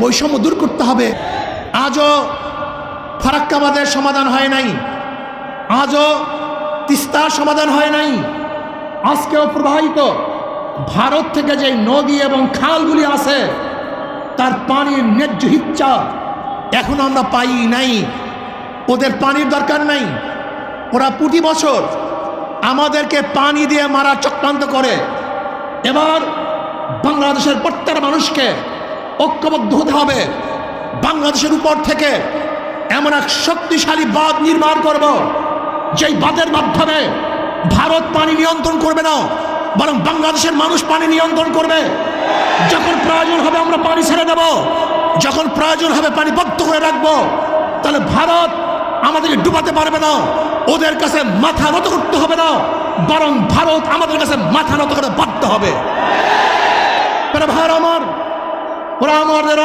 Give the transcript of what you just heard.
বৈষম্য দূর করতে হবে। আজও ফারাক্কাবাদের সমাধান হয় নাই, আজও তিস্তার সমাধান হয় নাই। আজকেও প্রবাহিত ভারত থেকে যে নদী এবং খালগুলি আছে তার পানির ন্যায্য হিচ্ছা এখন আমরা পাই নাই। ওদের পানির দরকার নাই, ওরা প্রতি বছর আমাদেরকে পানি দিয়ে মারার চক্রান্ত করে। এবার বাংলাদেশের প্রত্যেক মানুষকে ঐক্যবদ্ধ হতে হবে। বাংলাদেশের উপর থেকে এমন এক শক্তিশালী বাঁধ নির্মাণ করব, যেই বাঁধের মাধ্যমে ভারত পানি নিয়ন্ত্রণ করবে না, বরং বাংলাদেশের মানুষ পানি নিয়ন্ত্রণ করবে। যখন প্রয়োজন হবে আমরা পানি ছেড়ে দেব, যখন প্রয়োজন হবে পানি বদ্ধ করে রাখবো। তাহলে ভারত আমাদেরকে ডুবাতে পারবে না, ওদের কাছে মাথা নত করতে হবে না, বরং ভারত আমাদের কাছে মাথা নত করে বাধ্য হবে। ভাই আমার, ওরা আমাদের